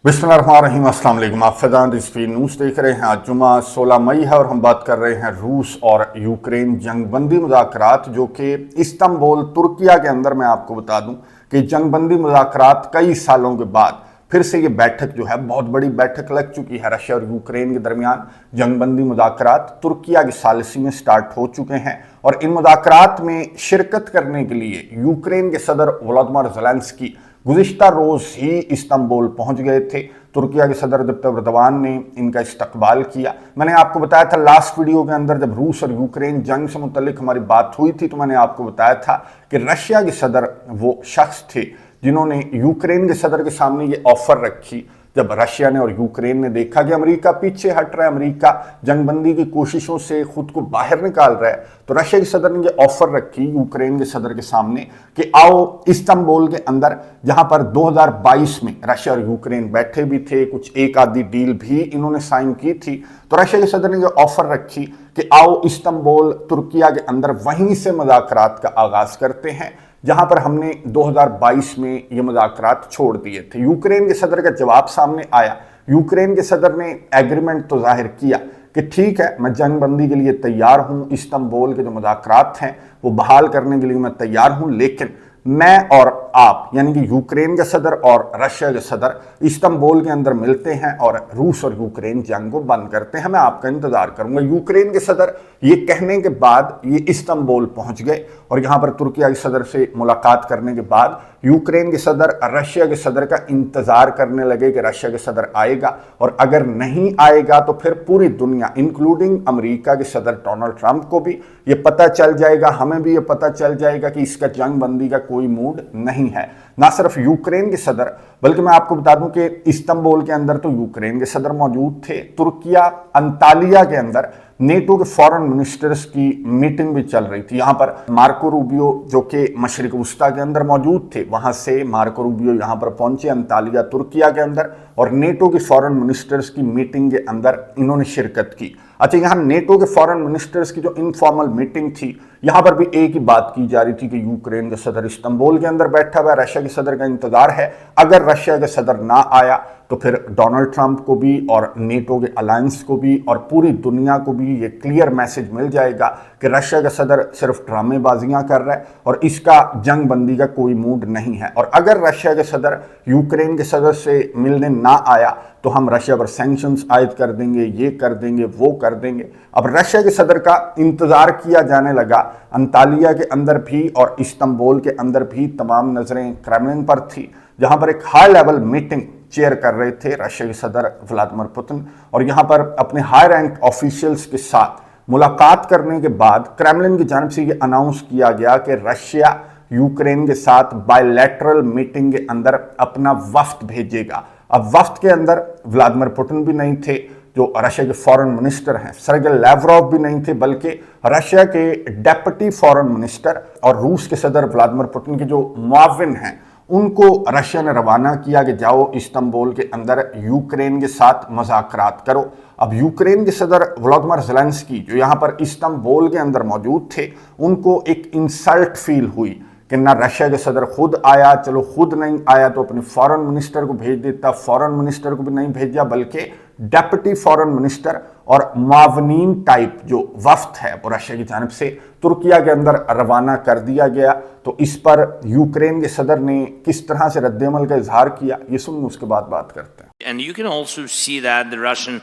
बिस्मिल्लाहिर्रहमानिर्रहीम, अस्सलाम वालेकुम। आप फैज़ान रिजवी न्यूज़ देख रहे हैं। आज जुमा 16 मई है और हम बात कर रहे हैं रूस और यूक्रेन जंगबंदी मुज़ाकरात, जो कि इस्तांबुल तुर्किया के अंदर, मैं आपको बता दूं कि जंगबंदी मुज़ाकरात कई सालों के बाद फिर से ये बैठक जो है, बहुत बड़ी बैठक लग चुकी है। रशिया और यूक्रेन के दरमियान जंगबंदी मुज़ाकरात तुर्किया की सालिसी में स्टार्ट हो चुके हैं और इन मुज़ाकरात में शिरकत करने के लिए यूक्रेन के सदर वोलोदिमीर ज़ेलेंस्की गुज़िश्ता रोज़ ही इस्तांबुल पहुंच गए थे। तुर्किया के सदर रजब तय्यिप एर्दोगान ने इनका इस्तकबाल किया। मैंने आपको बताया था लास्ट वीडियो के अंदर, जब रूस और यूक्रेन जंग से मुतल्लिक हमारी बात हुई थी, तो मैंने आपको बताया था कि रशिया के सदर वो शख्स थे जिन्होंने यूक्रेन के सदर के सामने ये ऑफर रखी। जब रशिया ने और यूक्रेन ने देखा कि अमेरिका पीछे हट रहा है, अमेरिका जंगबंदी की कोशिशों से खुद को बाहर निकाल रहा है, तो रशिया के सदर ने ये ऑफर रखी यूक्रेन के सदर के सामने कि आओ इस्तांबुल के अंदर, जहां पर 2022 में रशिया और यूक्रेन बैठे भी थे, कुछ एक आधी डील भी इन्होंने साइन की थी, तो रशिया के सदर ने ये ऑफर रखी कि आओ इस्तांबुल तुर्किया के अंदर, वहीं से मुज़ाकरात का आगाज करते हैं, जहां पर हमने 2022 में ये मुज़ाकरात छोड़ दिए थे। यूक्रेन के सदर का जवाब सामने आया। यूक्रेन के सदर ने एग्रीमेंट तो जाहिर किया कि ठीक है, मैं जंगबंदी के लिए तैयार हूं, इस्तांबुल के जो मुज़ाकरात हैं वो बहाल करने के लिए मैं तैयार हूं, लेकिन मैं और आप, यानी कि यूक्रेन के सदर और रशिया के सदर इस्तांबुल के अंदर मिलते हैं और रूस और यूक्रेन जंग को बंद करते हैं, मैं आपका इंतजार करूंगा। यूक्रेन के सदर ये कहने के बाद ये इस्तांबुल पहुंच गए और यहां पर तुर्किया के सदर से मुलाकात करने के बाद यूक्रेन के सदर रशिया के सदर का इंतजार करने लगे कि रशिया के सदर आएगा, और अगर नहीं आएगा तो फिर पूरी दुनिया इंक्लूडिंग अमेरिका के सदर डोनाल्ड ट्रंप को भी ये पता चल जाएगा, हमें भी ये पता चल जाएगा कि इसका जंगबंदी का कोई मूड नहीं है। ना सिर्फ यूक्रेन के सदर, बल्कि मैं आपको बता दूं कि इस्तांबुल के अंदर तो यूक्रेन के सदर मौजूद थे। तुर्किया अंतालिया के अंदर नेटो के फॉरेन मिनिस्टर्स की मीटिंग भी चल रही थी। यहां पर मार्को रूबियो, जो कि मशरिक वस्ता के अंदर मौजूद थे, वहां से मार्को रूबियो यहां पर पहुंचे अंतालिया तुर्किया के अंदर, और नेटो के फॉरेन मिनिस्टर्स की मीटिंग के अंदर इन्होंने शिरकत की। अच्छा, यहाँ नेटो के फॉरेन मिनिस्टर्स की जो इनफॉर्मल मीटिंग थी, यहां पर भी एक ही बात की जा रही थी कि यूक्रेन का सदर इस्तांबुल के अंदर बैठा हुआ है, रशिया के सदर का इंतजार है। अगर रशिया का सदर ना आया तो फिर डोनाल्ड ट्रंप को भी और नेटो के अलायंस को भी और पूरी दुनिया को भी ये क्लियर मैसेज मिल जाएगा कि रशिया का सदर सिर्फ ड्रामेबाजियां कर रहा है और इसका जंगबंदी का कोई मूड नहीं है। और अगर रशिया के सदर यूक्रेन के सदर से मिलने ना आया तो हम रशिया पर सैंक्शंस आयद कर देंगे, ये कर देंगे, वो कर देंगे। अब रशिया के सदर का इंतजार किया जाने लगा। अंतालिया के अंदर भी और इस्तांबुल के अंदर भी तमाम नजरें क्रेमलिन पर थी, जहां पर एक हाई लेवल मीटिंग चेयर कर रहे थे रशिया के सदर व्लादिमीर पुतिन, और यहां पर अपने हाई रैंक ऑफिशियल्स के साथ मुलाकात करने के बाद क्रेमलिन की जानिब से ये अनाउंस किया गया कि रशिया यूक्रेन के साथ बायलैटरल मीटिंग के अंदर अपना वफ्द भेजेगा। अब वफ्द के अंदर व्लादिमीर पुतिन भी नहीं थे, जो रशिया के फॉरेन मिनिस्टर हैं सर्गेई लैवरोव भी नहीं थे, बल्कि रशिया के डेप्यूटी फॉरेन मिनिस्टर और रूस के सदर व्लादिमीर पुतिन के जो मुआविन हैं, उनको रशिया ने रवाना किया कि जाओ इस्तांबुल के अंदर यूक्रेन के साथ मुज़ाकरात करो। अब यूक्रेन के सदर वोलोदिमीर ज़ेलेंस्की, जो यहाँ पर इस्तांबुल के अंदर मौजूद थे, उनको एक इंसल्ट फील हुई कि ना रशिया के सदर खुद आया, चलो खुद नहीं आया तो अपने फॉरेन मिनिस्टर को भेज देता, फॉरेन मिनिस्टर को भी नहीं भेजा, बल्कि डेप्यूटी फॉरेन मिनिस्टर और मुआवनीन टाइप जो वफ्द है वो रशिया की जानिब से तुर्किया के अंदर रवाना कर दिया गया। तो इस पर यूक्रेन के सदर ने किस तरह से रद्द-ए-अमल का इजहार किया, ये सुन उसके बाद बात करते हैं। And you can also see that the Russian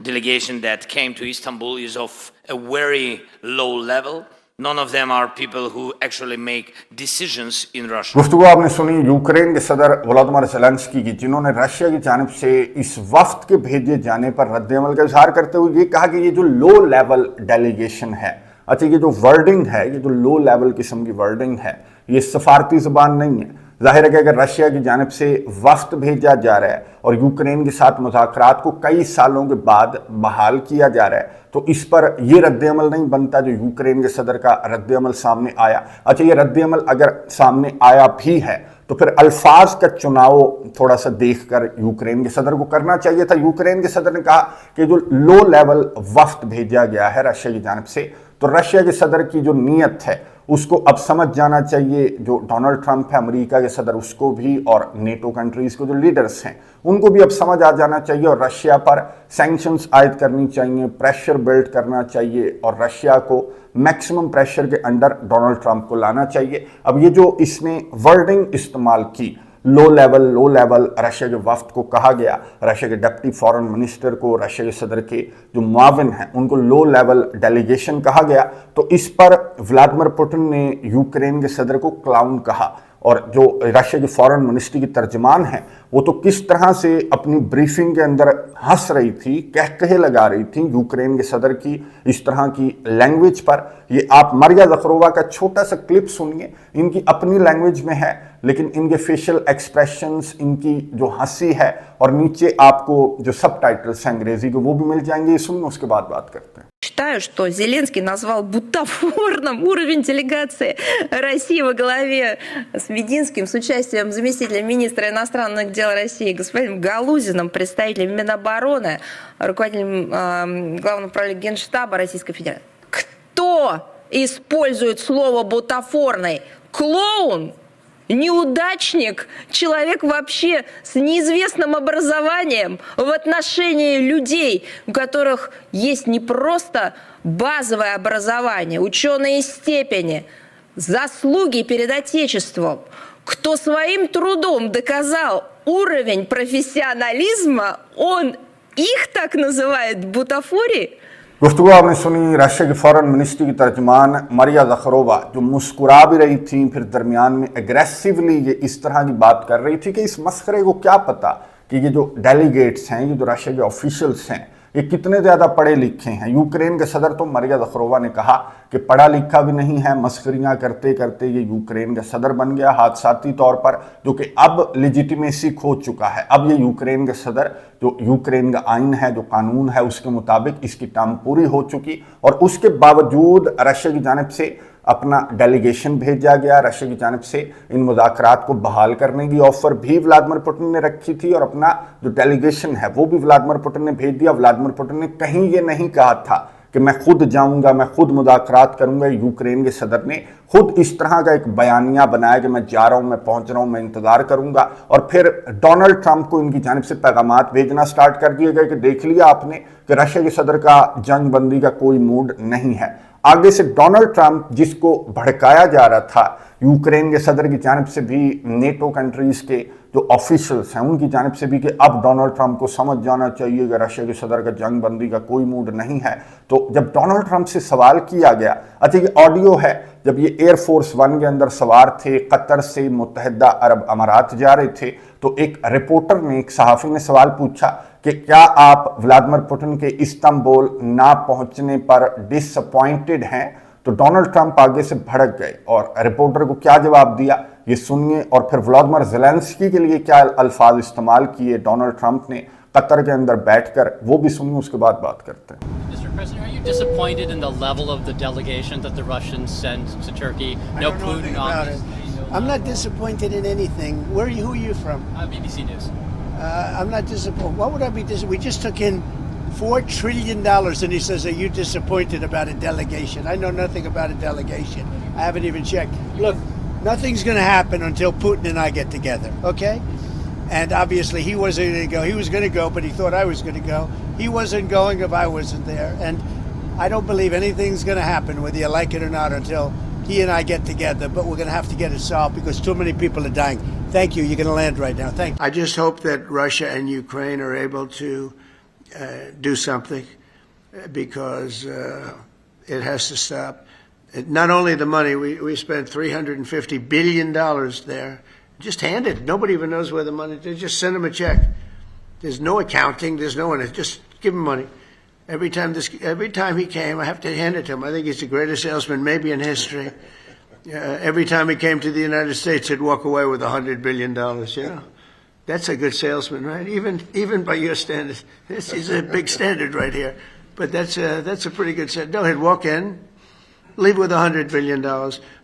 delegation that came to Istanbul is of a very low level. None of them are people who actually make decisions in Russia. गुफ्तगू आपने सुनी यूक्रेन के सदर Volodymyr Zelensky की, जिन्होंने Russia की जानिब से इस वफ्द के भेजे जाने पर रद्द-ए-अमल का इजहार करते हुए ये कहा कि ये जो लो लेवल डेलीगेशन है, अच्छा ये जो वर्डिंग है, ये जो लो लेवल किस्म की वर्डिंग है, ये सफारती ज़बान नहीं है। जाहिर है कि अगर रशिया की जानिब से वफ्द भेजा जा रहा है और यूक्रेन के साथ मुज़ाकरात को कई सालों के बाद बहाल किया जा रहा है, तो इस पर यह रद्द-ए-अमल नहीं बनता जो यूक्रेन के सदर का रद्द-ए-अमल सामने आया। अच्छा, ये रद्द-ए-अमल अगर सामने आया भी है तो फिर अल्फाज का चुनाव थोड़ा सा देखकर यूक्रेन के सदर को करना चाहिए था। यूक्रेन के सदर ने कहा कि जो लो लेवल वफ्द भेजा गया है रशिया की जानिब से, तो रशिया के सदर की जो नीयत है उसको अब समझ जाना चाहिए, जो डोनाल्ड ट्रंप है अमेरिका के सदर उसको भी, और नेटो कंट्रीज के जो लीडर्स हैं उनको भी अब समझ आ जाना चाहिए और रशिया पर सैंक्शंस आयद करनी चाहिए, प्रेशर बिल्ड करना चाहिए और रशिया को मैक्सिमम प्रेशर के अंडर डोनाल्ड ट्रंप को लाना चाहिए। अब ये जो इसने वर्डिंग इस्तेमाल की, लो लेवल रशिया के वफ्द को कहा गया, रशिया के डिप्टी फॉरेन मिनिस्टर को, रशिया के सदर के जो मुआविन हैं उनको लो लेवल डेलीगेशन कहा गया, तो इस पर व्लादिमीर पुतिन ने यूक्रेन के सदर को क्लाउन कहा। और जो रशिया की फॉरेन मिनिस्ट्री की तर्जमान है वो तो किस तरह से अपनी ब्रीफिंग के अंदर हंस रही थी, कहे लगा रही थी यूक्रेन के सदर की इस तरह की लैंग्वेज पर। ये आप मारिया ज़खरोवा का छोटा सा क्लिप सुनिए, इनकी अपनी लैंग्वेज में है लेकिन इनके फेशियल एक्सप्रेशंस, इनकी जो हंसी है, और नीचे आपको जो सबटाइटल्स हैं अंग्रेजी के वो भी मिल जाएंगे, ये सुनिए उसके बाद बात करते हैं। Считаю, что Зеленский назвал бутафорным уровень делегации России во главе с Мединским, с участием заместителя министра иностранных дел России господином Галузиным, представителем Минобороны, руководителем Главного управления Генштаба Российской Федерации. Кто использует слово «бутафорный»? Клоун? Неудачник, человек вообще с неизвестным образованием в отношении людей, у которых есть не просто базовое образование, ученые степени, заслуги перед Отечеством, кто своим трудом доказал уровень профессионализма, он их так называет бутафорией. गुफ्तगू आपने सुनी रशिया की फॉरेन मिनिस्ट्री की तर्जमान मारिया ज़खरोवा, जो मुस्कुरा भी रही थी, फिर दरमियान में एग्रेसिवली ये इस तरह की बात कर रही थी कि इस मस्खरे को क्या पता कि ये जो डेलीगेट्स हैं, ये जो रशिया के ऑफिशियल्स हैं, ये कितने ज़्यादा पढ़े लिखे हैं। यूक्रेन के सदर तो मारिया ज़खरोवा ने कहा कि पढ़ा लिखा भी नहीं है, मस्खरियाँ करते करते ये यूक्रेन का सदर बन गया हादसाती तौर पर, जो कि अब लेजिटिमेसी खो चुका है। अब ये यूक्रेन के सदर, जो यूक्रेन का आइन है, जो कानून है, उसके मुताबिक इसकी टर्म पूरी हो चुकी, और उसके बावजूद रशिया की जानिब से अपना डेलीगेशन भेजा गया। रशिया की जानिब से इन मुज़ाकरात को बहाल करने की ऑफर भी व्लादिमीर पुतिन ने रखी थी और अपना जो डेलीगेशन है वो भी व्लादिमीर पुतिन ने भेज दिया। व्लादिमीर पुतिन ने कहीं ये नहीं कहा था कि मैं खुद जाऊंगा, मैं खुद मुज़ाकरात करूंगा। यूक्रेन के सदर ने खुद इस तरह का एक बयानिया बनाया कि मैं जा रहा हूं, मैं पहुंच रहा हूं, मैं इंतजार करूंगा, और फिर डोनाल्ड ट्रंप को इनकी जानिब से पैगामात भेजना स्टार्ट कर दिए गए कि देख लिया आपने कि रशिया के सदर का जंग बंदी का कोई मूड नहीं है। आगे से डोनाल्ड ट्रंप, जिसको भड़काया जा रहा था यूक्रेन के सदर की जानिब से भी, नेटो कंट्रीज के जो ऑफिशियल्स हैं उनकी जानिब से भी, कि अब डोनाल्ड ट्रंप को समझ जाना चाहिए कि रशिया के सदर का जंग बंदी का कोई मूड नहीं है। तो जब डोनाल्ड ट्रंप से सवाल किया गया, अच्छा ये ऑडियो है, जब ये एयरफोर्स वन के अंदर सवार थे, कतर से मुत्तहिदा अरब अमारात जा रहे थे, तो एक रिपोर्टर ने, एक सहाफ़ी ने सवाल पूछा कि क्या आप व्लादिमीर पुतिन के इस्तांबुल ना पहुंचने पर डिसअपॉइंटेड हैं? तो डोनाल्ड ट्रंप आगे से भड़क गए और रिपोर्टर को क्या जवाब दिया ये सुनिए, और फिर व्लादिमीर ज़ेलेंस्की के लिए क्या अल्फाज इस्तेमाल किए डोनाल्ड ट्रंप ने कतर के अंदर बैठकर, वो भी सुनिए, उसके बाद बात करते हैं। Mr. President, are you disappointed in the level of the delegation that the Russians sent to Turkey? No Putin on this. I'm not disappointed in anything. Who are you from? BBC News. I'm not disappointed. What would I be disappointed? We just took in $4 trillion, and he says, are you disappointed about a delegation? I know nothing about a delegation. I haven't even checked. Look, nothing's going to happen until Putin and I get together, okay? And obviously he wasn't going to go. He was going to go, but he thought I was going to go. He wasn't going if I wasn't there. And I don't believe anything's going to happen, whether you like it or not, until he and I get together. But we're going to have to get it solved because too many people are dying. Thank you. You're going to land right now. Thank you. I just hope that Russia and Ukraine are able to do something, because it has to stop. Not only the money, we spent $350 billion there. Just hand it. Nobody even knows where the money is. Just send them a check. There's no accounting. There's no one. Just give him money. Every time he came, I have to hand it to him. I think he's the greatest salesman maybe in history. Every time he came to the United States, he'd walk away with $100 billion. You know, that's a good salesman, right? Even by your standards, this is a big standard right here. But that's a pretty good set. No, he'd walk in, leave with $100 billion.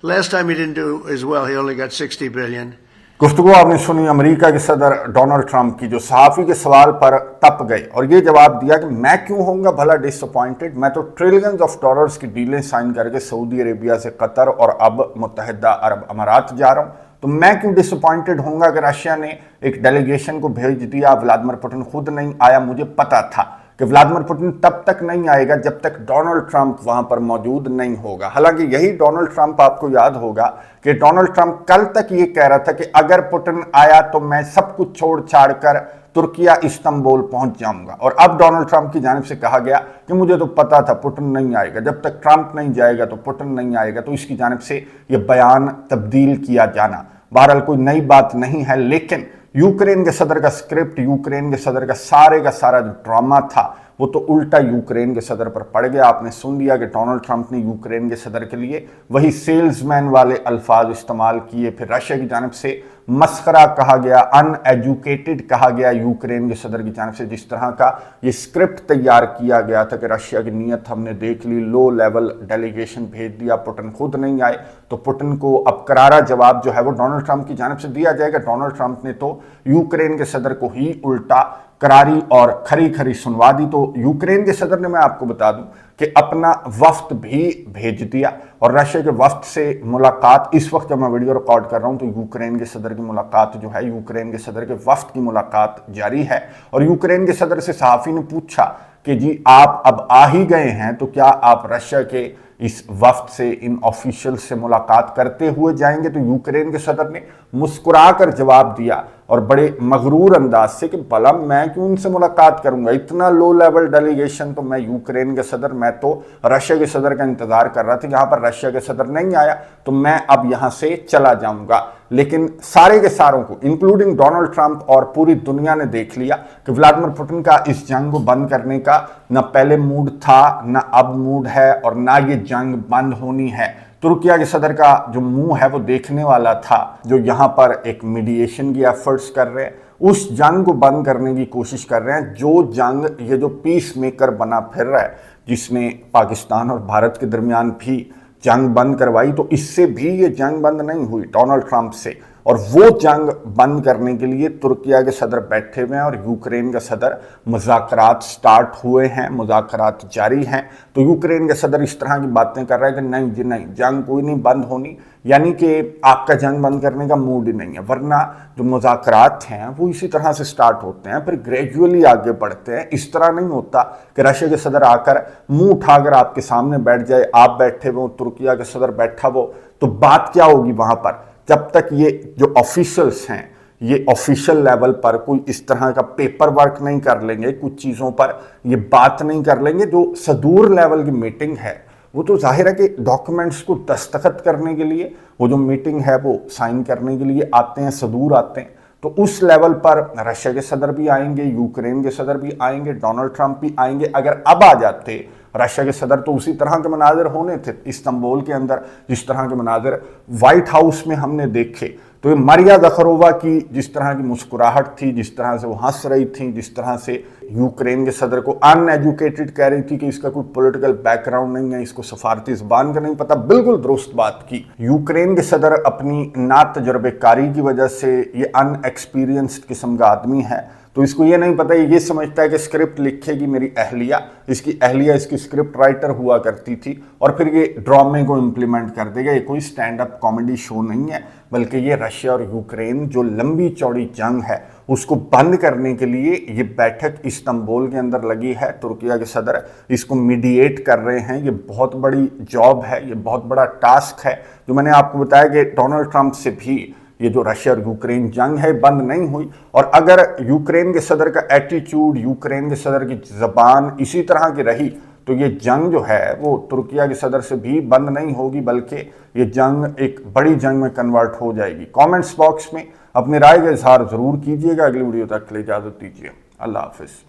Last time he didn't do as well. He only got $60 billion. गुफ्तगू आपने सुनी America के सदर Donald Trump की, जो सहाफ़ी के सवाल पर तप गए और ये जवाब दिया कि मैं क्यों होऊंगा भला डिसअपॉइंटेड, मैं तो ट्रिलियंस ऑफ डॉलर्स की डीलें साइन करके सऊदी अरेबिया से कतर और अब मुत्तहिदा अरब अमारात जा रहा हूँ, तो मैं क्यों डिसअपॉइंटेड होऊंगा कि रशिया ने एक डेलीगेशन को भेज दिया, व्लादिमीर पुतिन खुद नहीं आया। मुझे पता था कि व्लादिमीर पुतिन तब तक नहीं आएगा जब तक डोनाल्ड ट्रंप वहां पर मौजूद नहीं होगा। हालांकि यही डोनाल्ड ट्रंप, आपको याद होगा कि डोनाल्ड ट्रंप कल तक ये कह रहा था कि अगर पुतिन आया तो मैं सब कुछ छोड़ छाड़ कर तुर्किया इस्तांबुल पहुंच जाऊंगा। और अब डोनाल्ड ट्रंप की जानिब से कहा गया कि मुझे तो पता था पुतिन नहीं आएगा, जब तक ट्रंप नहीं जाएगा तो पुतिन नहीं आएगा। तो इसकी जानिब से ये बयान तब्दील किया जाना बहरहाल कोई नई बात नहीं है, लेकिन यूक्रेन के सदर का स्क्रिप्ट, यूक्रेन के सदर का सारा जो ड्रामा था वो तो उल्टा यूक्रेन के सदर पर पड़ गया। आपने सुन लिया कि डोनाल्ड ट्रंप ने यूक्रेन के सदर के लिए वही सेल्समैन वाले अल्फाज इस्तेमाल किए, फिर रशिया की जानिब से मस्खरा कहा गया, अनएजुकेटेड कहा गया यूक्रेन के सदर की जानिब से। जिस तरह का ये स्क्रिप्ट तैयार किया गया था कि रशिया की नीयत हमने देख ली, लो लेवल डेलीगेशन भेज दिया, पुतिन खुद नहीं आए, तो पुतिन को अब करारा जवाब जो है वो डोनाल्ड ट्रंप की जानिब से दिया जाएगा। डोनाल्ड ट्रंप ने तो यूक्रेन के सदर को ही उल्टा करारी और खरी खरी सुनवा दी। तो यूक्रेन के सदर ने, मैं आपको बता दूं कि अपना वफ्द भी भेज दिया और रशिया के वफ्द से मुलाकात, इस वक्त जब मैं वीडियो रिकॉर्ड कर रहा हूं तो यूक्रेन के सदर की मुलाकात जो है, यूक्रेन के सदर के वफ्द की मुलाकात जारी है। और यूक्रेन के सदर से सहाफ़ी ने पूछा कि जी आप अब आ ही गए हैं तो क्या आप रशिया के इस वफ्द से, इन ऑफिशियल से मुलाकात करते हुए जाएंगे? तो यूक्रेन के सदर ने मुस्कुराकर जवाब दिया और बड़े मगरूर अंदाज से कि भला मैं क्यों उनसे मुलाकात करूंगा, इतना लो लेवल डेलीगेशन तो मैं यूक्रेन के सदर, मैं तो रशिया के सदर का इंतजार कर रहा था। यहाँ पर रशिया के सदर नहीं आया तो मैं अब यहाँ से चला जाऊंगा। लेकिन सारे के सारों को, इंक्लूडिंग डोनाल्ड ट्रंप और पूरी दुनिया ने देख लिया कि व्लादिमीर पुतिन का इस जंग को बंद करने का न पहले मूड था, न अब मूड है, और ना ये जंग बंद होनी है। तुर्किया के सदर का जो मुंह है वो देखने वाला था, जो यहाँ पर एक मीडिएशन की एफर्ट्स कर रहे हैं, उस जंग को बंद करने की कोशिश कर रहे हैं। जो जंग, ये जो पीस मेकर बना फिर रहा है, जिसने पाकिस्तान और भारत के दरमियान भी जंग बंद करवाई, तो इससे भी ये जंग बंद नहीं हुई डोनाल्ड ट्रंप से। और वो जंग बंद करने के लिए तुर्किया के सदर बैठे हुए हैं और यूक्रेन का सदर, मुज़ाकरात स्टार्ट हुए हैं, मुज़ाकरात जारी हैं। तो यूक्रेन के सदर इस तरह की बातें कर रहे हैं कि नहीं जी नहीं, जंग कोई नहीं बंद होनी, यानी कि आपका जंग बंद करने का मूड ही नहीं है। वरना जो मुज़ाकरात हैं वो इसी तरह से स्टार्ट होते हैं, फिर ग्रेजुअली आगे बढ़ते हैं। इस तरह नहीं होता कि रशिया के सदर आकर मुंह उठाकर आपके सामने बैठ जाए, आप बैठे हो, तुर्किया के सदर बैठा हो, तो बात क्या होगी वहां पर? जब तक ये जो ऑफिशियल्स हैं, ये ऑफिशियल लेवल पर कोई इस तरह का पेपर वर्क नहीं कर लेंगे, कुछ चीज़ों पर ये बात नहीं कर लेंगे, जो सदूर लेवल की मीटिंग है वो तो जाहिर है कि डॉक्यूमेंट्स को दस्तखत करने के लिए, वो जो मीटिंग है वो साइन करने के लिए आते हैं, सदूर आते हैं। तो उस लेवल पर रशिया के सदर भी आएंगे, यूक्रेन के सदर भी आएंगे, डोनाल्ड ट्रंप भी आएंगे। अगर अब आ जाते रशिया के सदर तो उसी तरह के मनाजिर होने थे इस्तांबुल के अंदर, जिस तरह के मनाजिर व्हाइट हाउस में हमने देखे। तो ये मारिया ज़खरोवा की जिस तरह की मुस्कुराहट थी, जिस तरह से वो हंस रही थी, जिस तरह से यूक्रेन के सदर को अनएजुकेटेड कह रही थी कि इसका कोई पॉलिटिकल बैकग्राउंड नहीं है, इसको सफारती ज़बान का नहीं पता, बिल्कुल दुरुस्त बात की। यूक्रेन के सदर अपनी ना तजुर्बेकारी की वजह से, ये अनएक्सपीरियंस्ड किस्म का आदमी है, तो इसको ये नहीं पता, ये समझता है कि स्क्रिप्ट लिखेगी मेरी अहलिया, इसकी अहलिया इसकी स्क्रिप्ट राइटर हुआ करती थी और फिर ये ड्रामे को इम्प्लीमेंट कर देगा। ये कोई स्टैंड अप कॉमेडी शो नहीं है, बल्कि ये रशिया और यूक्रेन जो लंबी चौड़ी जंग है उसको बंद करने के लिए ये बैठक इस्तांबुल के अंदर लगी है। तुर्किया के सदर इसको मीडिएट कर रहे हैं। ये बहुत बड़ी जॉब है, ये बहुत बड़ा टास्क है, जो मैंने आपको बताया कि डोनाल्ड ट्रंप से भी ये जो रशिया और यूक्रेन जंग है बंद नहीं हुई। और अगर यूक्रेन के सदर का एटीट्यूड, यूक्रेन के सदर की ज़बान इसी तरह की रही तो ये जंग जो है वो तुर्किया के सदर से भी बंद नहीं होगी, बल्कि ये जंग एक बड़ी जंग में कन्वर्ट हो जाएगी। कमेंट्स बॉक्स में अपनी राय का इजहार ज़रूर कीजिएगा। अगली वीडियो तक के लिए इजाज़त दीजिए। अल्लाह हाफिज़।